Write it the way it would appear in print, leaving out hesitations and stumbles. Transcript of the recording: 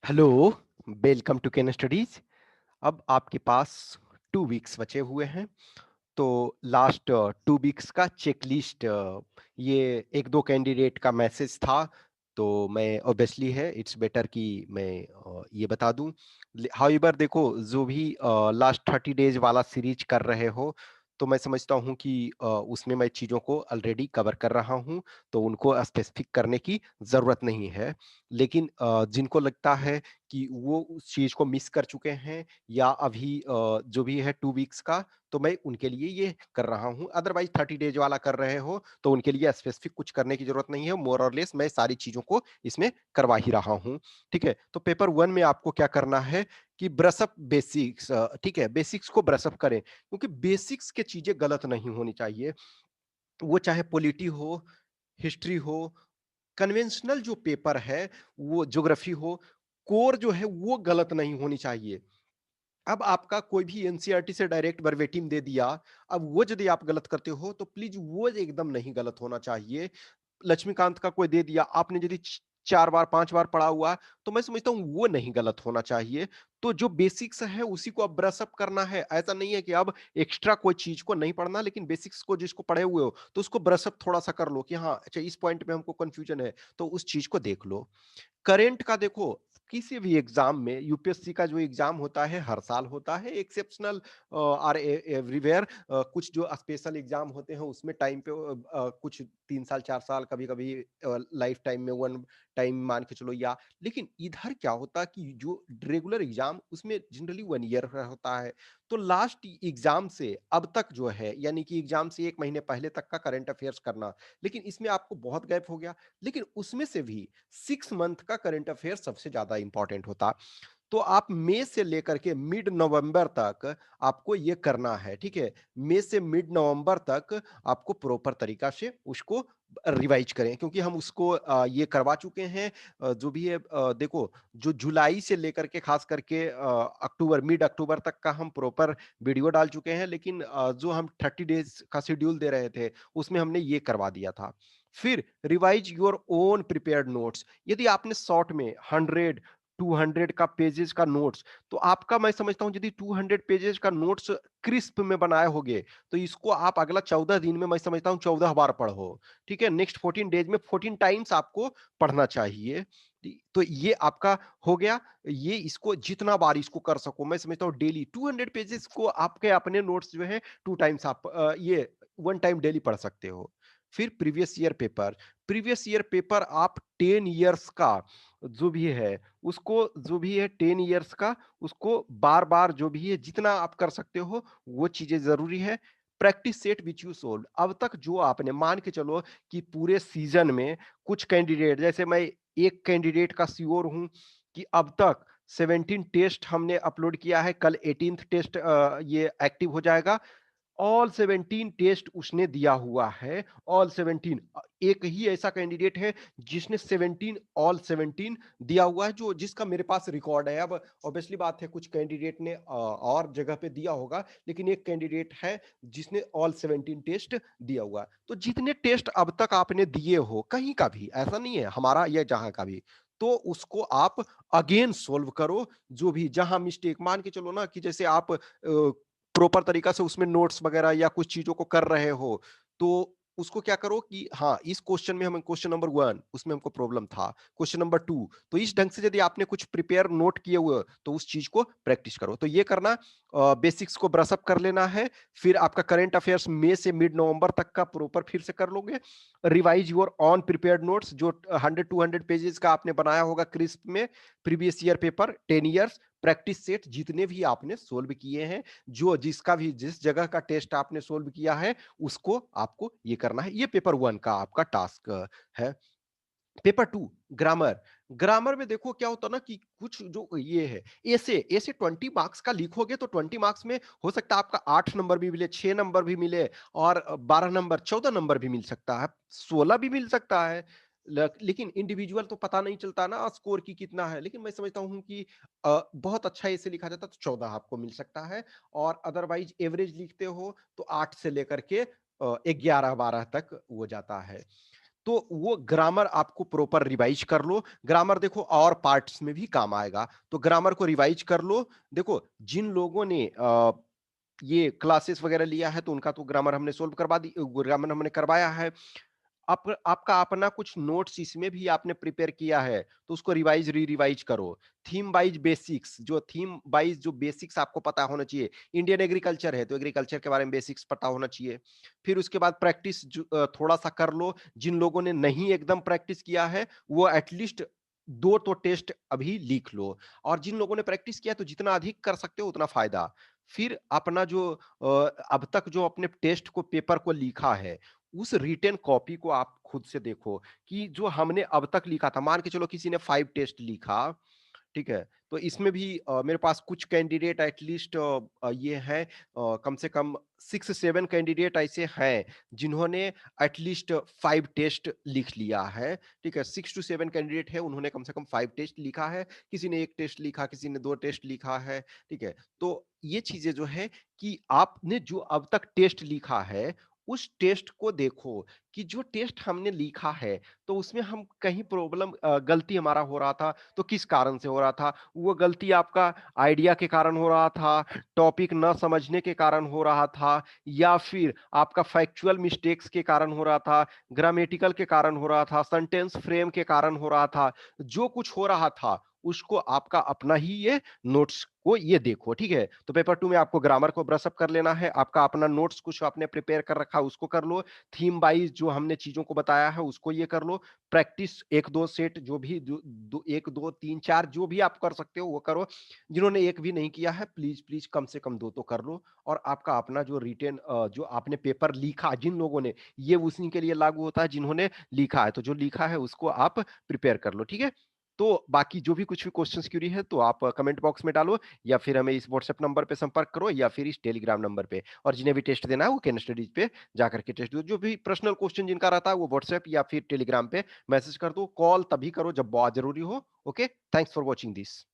Hello, welcome to Ken Studies. अब आपके पास 2 weeks बचे हुए हैं। तो लास्ट 2 वीक्स का चेकलिस्ट, ये एक दो कैंडिडेट का मैसेज था। तो मैं ऑब्वियसली है इट्स बेटर कि मैं ये बता दूं। हाउएवर देखो, जो भी लास्ट 30 डेज वाला सीरीज कर रहे हो, तो मैं समझता हूं कि उसमें मैं चीज़ों को ऑलरेडी कवर कर रहा हूं, तो उनको स्पेसिफिक करने की ज़रूरत नहीं है। लेकिन जिनको लगता है कि वो उस चीज़ को मिस कर चुके हैं, या अभी जो भी है 2 वीक्स का, तो मैं उनके लिए ये कर रहा हूँ। अदरवाइज 30 डेज वाला कर रहे हो तो उनके लिए स्पेसिफिक कुछ करने की जरूरत नहीं है। मोर और लेस मैं सारी चीजों को इसमें करवा ही रहा हूँ। ठीक है, तो पेपर 1 में आपको क्या करना है कि ब्रशअप बेसिक्स, ठीक है, बेसिक्स को ब्रशअप करें, क्योंकि बेसिक्स के चीजें गलत नहीं होनी चाहिए। वो चाहे पॉलिटी हो, हिस्ट्री हो, कन्वेंशनल जो पेपर है, वो ज्योग्राफी हो, कोर जो है वो गलत नहीं होनी चाहिए। अब आपका कोई भी एनसीईआरटी से डायरेक्ट वर्बेटिम दे दिया, अब वो यदि आप गलत करते हो तो प्लीज वो एकदम नहीं गलत होना चाहिए। लक्ष्मीकांत का कोई दे दिया, आपने यदि 4 बार 5 बार पढ़ा हुआ, तो मैं समझता हूँ वो नहीं गलत होना चाहिए। तो जो बेसिक्स है उसी को अब ब्रशअप करना है। ऐसा नहीं है कि अब एक्स्ट्रा कोई चीज को नहीं पढ़ना, लेकिन बेसिक्स को जिसको पढ़े हुए हो तो उसको ब्रशअप थोड़ा सा कर लो कि हाँ अच्छा इस पॉइंट में हमको कंफ्यूजन है, तो उस चीज को देख लो। करंट का देखो, किसी भी एग्जाम में, यूपीएससी का जो एग्जाम होता है हर साल होता है, एक्सेप्शनल आर एवरीवेयर। कुछ जो स्पेशल एग्जाम होते हैं उसमें टाइम पे कुछ 3 साल 4 साल, कभी कभी लाइफ टाइम में वन टाइम मान के चलो, या लेकिन इधर क्या होता है कि जो रेगुलर एग्जाम उसमें जनरली 1 ईयर होता है। तो लास्ट एग्जाम से अब तक जो है, यानी कि एग्जाम से 1 महीने पहले तक का करंट अफेयर्स करना, लेकिन इसमें आपको बहुत गैप हो गया। लेकिन उसमें से भी 6 मंथ का करंट अफेयर सबसे ज्यादा इंपॉर्टेंट होता। तो आप मई से लेकर के मिड नवंबर तक आपको ये करना है। ठीक है, मई से मिड नवंबर तक आपको प्रॉपर तरीका से उसको रिवाइज करें, क्योंकि हम उसको ये करवा चुके हैं। जो भी है देखो, जो जुलाई से लेकर के खास करके अक्टूबर, मिड अक्टूबर तक का हम प्रॉपर वीडियो डाल चुके हैं, लेकिन जो हम 30 डेज का शेड्यूल दे रहे थे उसमें हमने ये करवा दिया था। फिर revise your own prepared notes. यदि आपने शॉर्ट में 100 200 का पेजेस का नोट्स, तो आपका मैं समझता हूं यदि 200 पेजेस का नोट्स क्रिस्प में बनाए होगे, तो इसको आप अगला 14 दिन में मैं समझता हूं 14 बार पढ़ो। ठीक है, नेक्स्ट 14 डेज में 14 टाइम्स आपको पढ़ना चाहिए। तो ये आपका हो गया। ये इसको जितना बार इसको कर सको, मैं समझता हूँ डेली 200 पेजेस को आपके अपने नोट्स जो है 2 टाइम्स आप ये 1 टाइम डेली पढ़ सकते हो। फिर प्रीवियस ईयर पेपर आप 10 ईयर्स का जो भी है उसको, जो भी है 10 ईयर्स का, उसको बार बार जो भी है जितना आप कर सकते हो वो चीजें जरूरी है। Practice set which you solve. अब तक जो आपने मान के चलो कि पूरे सीजन में कुछ कैंडिडेट, जैसे मैं एक कैंडिडेट का श्योर हूं कि अब तक 17 टेस्ट हमने अपलोड किया है, कल 18th टेस्ट ये एक्टिव हो जाएगा। ऑल 17 टेस्ट उसने दिया हुआ है, ऑल 17। एक ही ऐसा कैंडिडेट है जिसने 17 ऑल 17 दिया हुआ है, जो जिसका मेरे पास रिकॉर्ड है। अब ऑब्वियसली बात है कुछ कैंडिडेट ने और जगह पे दिया होगा, लेकिन एक कैंडिडेट है जिसने ऑल 17 टेस्ट दिया हुआ है। तो जितने टेस्ट अब तक आपने दिए हो कहीं का भी, ऐसा नहीं है हमारा या जहां का भी, तो उसको आप अगेन सोल्व करो। जो भी जहां मिस्टेक मान के चलो ना, कि जैसे आप प्रॉपर तरीका से उसमें नोट्स वगैरह या कुछ चीजों को कर रहे हो, तो उसको क्या करो कि हाँ इस क्वेश्चन में हम, क्वेश्चन नंबर 1 उसमें हमको प्रॉब्लम था, क्वेश्चन नंबर 2, तो इस ढंग से यदि आपने कुछ प्रिपेयर नोट किए हुए हो, तो उस चीज को प्रैक्टिस करो। तो ये करना, बेसिक्स को ब्रशअप कर लेना है। फिर आपका करंट अफेयर्स मई से मिड नवंबर तक का प्रॉपर फिर से कर लोगे। Revise your on prepared notes, जो 100 200 पेजेस का आपने बनाया होगा क्रिस्प में, previous year paper 10 years, practice set जितने भी आपने सोल्व किए हैं, जो जिसका भी जिस जगह का टेस्ट आपने सोल्व किया है उसको आपको ये करना है। ये पेपर 1 का आपका टास्क है। Paper 2 grammar. ग्रामर में देखो क्या होता है ना कि कुछ जो ये है, ऐसे ऐसे 20 मार्क्स का लिखोगे तो 20 मार्क्स में हो सकता है आपका 8 नंबर भी मिले, 6 नंबर भी मिले, और 12 नंबर 14 नंबर भी मिल सकता है, 16 भी मिल सकता है। लेकिन इंडिविजुअल तो पता नहीं चलता ना स्कोर की कितना है। लेकिन मैं समझता हूं कि बहुत अच्छा ऐसे लिखा जाता तो 14 आपको मिल सकता है। और अदरवाइज एवरेज लिखते हो तो 8 से लेकर के 11 12 तक वो जाता है। तो वो ग्रामर आपको प्रॉपर रिवाइज कर लो। ग्रामर देखो और पार्ट्स में भी काम आएगा, तो ग्रामर को रिवाइज कर लो। देखो जिन लोगों ने ये क्लासेस वगैरह लिया है तो उनका तो ग्रामर हमने सोल्व करवा दी, ग्रामर हमने करवाया है। आपका अपना कुछ नोट्स इसमें भी आपने प्रिपेयर किया है, तो उसको रिवाइज री-रिवाइज करो। थीम वाइज बेसिक्स, जो थीम वाइज जो बेसिक्स आपको पता होना चाहिए। इंडियन एग्रीकल्चर है, तो एग्रीकल्चर के बारे में बेसिक्स पता होना चाहिए। फिर उसके बाद प्रैक्टिस थोड़ा-सा कर लो। जिन लोगों ने नहीं एकदम प्रैक्टिस किया है, वो एटलीस्ट 2 तो टेस्ट अभी लिख लो। और जिन लोगों ने प्रैक्टिस किया, तो जितना अधिक कर सकते हो उतना फ़ायदा। फिर अपना जो अब तक जो अपने टेस्ट को पेपर को लिखा है, उस रिटेन कॉपी को आप खुद से देखो कि जो हमने अब तक लिखा था, मान के चलो किसी ने 5 टेस्ट लिखा, ठीक है? तो इसमें भी मेरे पास कुछ कैंडिडेट एटलीस्ट ये हैं, कम से कम 6-7 कैंडिडेट ऐसे हैं, जिन्होंने एटलीस्ट 5 टेस्ट लिख लिया है, ठीक है? 6 टू 7 कैंडिडेट है, उन्होंने कम से कम 5 टेस्ट लिखा है, किसी ने 1 टेस्ट लिखा, किसी ने 2 टेस्ट लिखा है, ठीक है? तो ये चीज़ें जो है कि आपने जो अब तक टेस्ट लिखा है, उस टेस्ट को देखो कि जो टेस्ट हमने लिखा है, तो उसमें हम कहीं प्रॉब्लम गलती हमारा हो रहा था, तो किस कारण से हो रहा था? वो गलती आपका आइडिया के कारण हो रहा था, टॉपिक न समझने के कारण हो रहा था, या फिर आपका फैक्चुअल मिस्टेक्स के कारण हो रहा था, ग्रामेटिकल के कारण हो रहा था, सेंटेंस फ्रेम के कारण हो रहा था। जो कुछ हो रहा था, उसको आपका अपना ही ये नोट्स को ये देखो, ठीक है? तो पेपर 2 में आपको ग्रामर को ब्रश अप कर लेना है, आपका अपना नोट्स कुछ आपने प्रिपेयर कर रखा है, उसको कर लो। थीम वाइज़ जो हमने चीज़ों को बताया है, उसको ये कर लो। प्रैक्टिस 1-2 सेट जो भी दो दो 1, 2, 3, 4 जो भी आप कर सकते हो वो करो। जिन्होंने 1 भी नहीं किया है प्लीज़ कम से कम 2 तो कर लो। और आपका अपना जो रिटेन जो आपने पेपर लिखा जिन लोगों ने, ये उन्हीं के लिए लागू होता है जिन्होंने लिखा है। तो जो लिखा है उसको आप प्रिपेयर कर लो, ठीक है? तो बाकी जो भी कुछ भी क्वेश्चन्स क्वेरी है तो आप कमेंट बॉक्स में डालो, या फिर हमें इस व्हाट्सएप नंबर पे संपर्क करो, या फिर इस टेलीग्राम नंबर पे। और जिन्हें भी टेस्ट देना है वो केन स्टडीज पे जाकर के टेस्ट दो। जो भी पर्सनल क्वेश्चन जिनका रहता है वो व्हाट्सएप या फिर टेलीग्राम पे मैसेज कर दो। कॉल तभी करो जब बहुत जरूरी हो। Okay, thanks for watching this.